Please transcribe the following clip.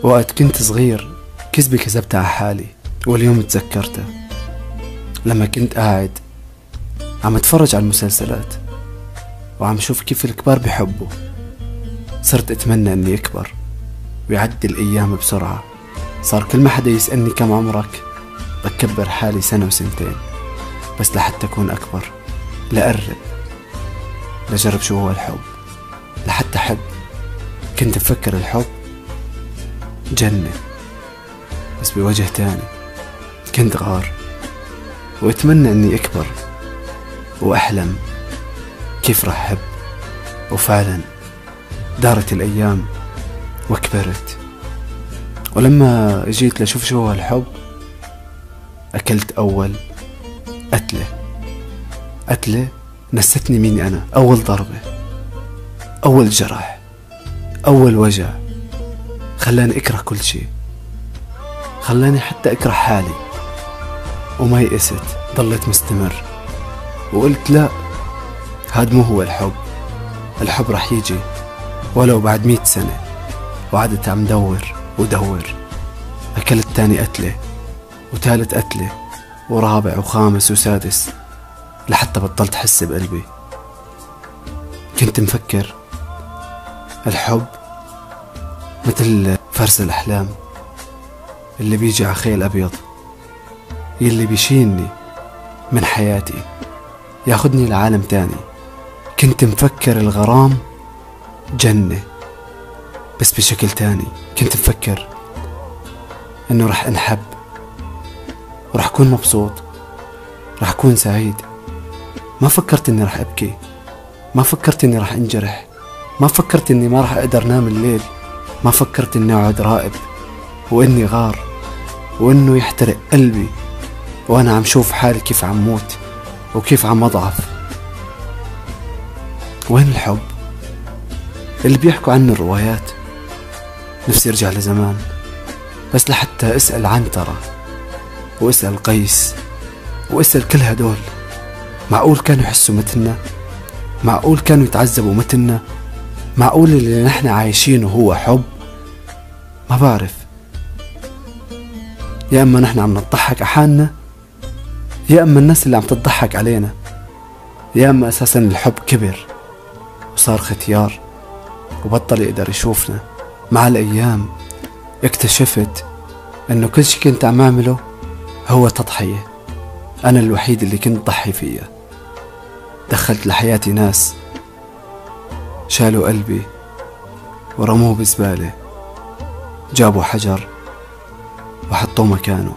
وقت كنت صغير كذبة كذبتها على حالي، واليوم تذكرتها لما كنت قاعد عم اتفرج على المسلسلات وعم شوف كيف الكبار بحبوا. صرت اتمنى اني اكبر ويعدي الايام بسرعة. صار كل ما حدا يسألني كم عمرك بكبر حالي سنة وسنتين بس لحتى اكون اكبر، لأقرب، لجرب شو هو الحب، لحتى احب. كنت بفكر الحب جنة بس بوجه تاني. كنت غار واتمنى اني اكبر واحلم كيف رح احب، وفعلا دارت الايام وكبرت. ولما جيت لشوف شو هو الحب اكلت اول قتلة نستني مين انا. اول ضربة، اول جرح، اول وجع خلاني اكره كل شي، خلاني حتى اكره حالي. وما يئست، ضليت مستمر وقلت لا، هاد مو هو الحب. الحب رح يجي ولو بعد 100 سنة. وعدت عم دور. أكلت تاني قتلة وثالث قتلة ورابع وخامس وسادس لحتى بطلت حس بقلبي. كنت مفكر الحب مثل فرس الأحلام اللي بيجي على خيل أبيض، يلي بيشيلني من حياتي، ياخدني لعالم تاني. كنت مفكر الغرام جنة بس بشكل تاني. كنت مفكر انه رح انحب ورح اكون مبسوط، رح اكون سعيد. ما فكرت اني رح ابكي، ما فكرت اني رح انجرح، ما فكرت اني ما رح اقدر نام الليل، ما فكرت اني اقعد راقب واني غار وانه يحترق قلبي وانا عم شوف حالي كيف عم موت وكيف عم اضعف. وين الحب اللي بيحكوا عنه الروايات؟ نفسي ارجع لزمان بس لحتى اسأل عنترة واسأل قيس واسأل كل هدول. معقول كانوا يحسوا مثلنا؟ معقول كانوا يتعذبوا مثلنا؟ معقول اللي نحن عايشينه هو حب؟ ما بعرف. يا اما نحن عم نضحك على حالنا، يا اما الناس اللي عم تضحك علينا، يا اما اساسا الحب كبر وصار ختيار وبطل يقدر يشوفنا. مع الايام اكتشفت انه كل شي كنت عم اعمله هو تضحية. انا الوحيد اللي كنت ضحي فيها. دخلت لحياتي ناس شالوا قلبي ورموه بزبالة، جابوا حجر وحطوه مكانه.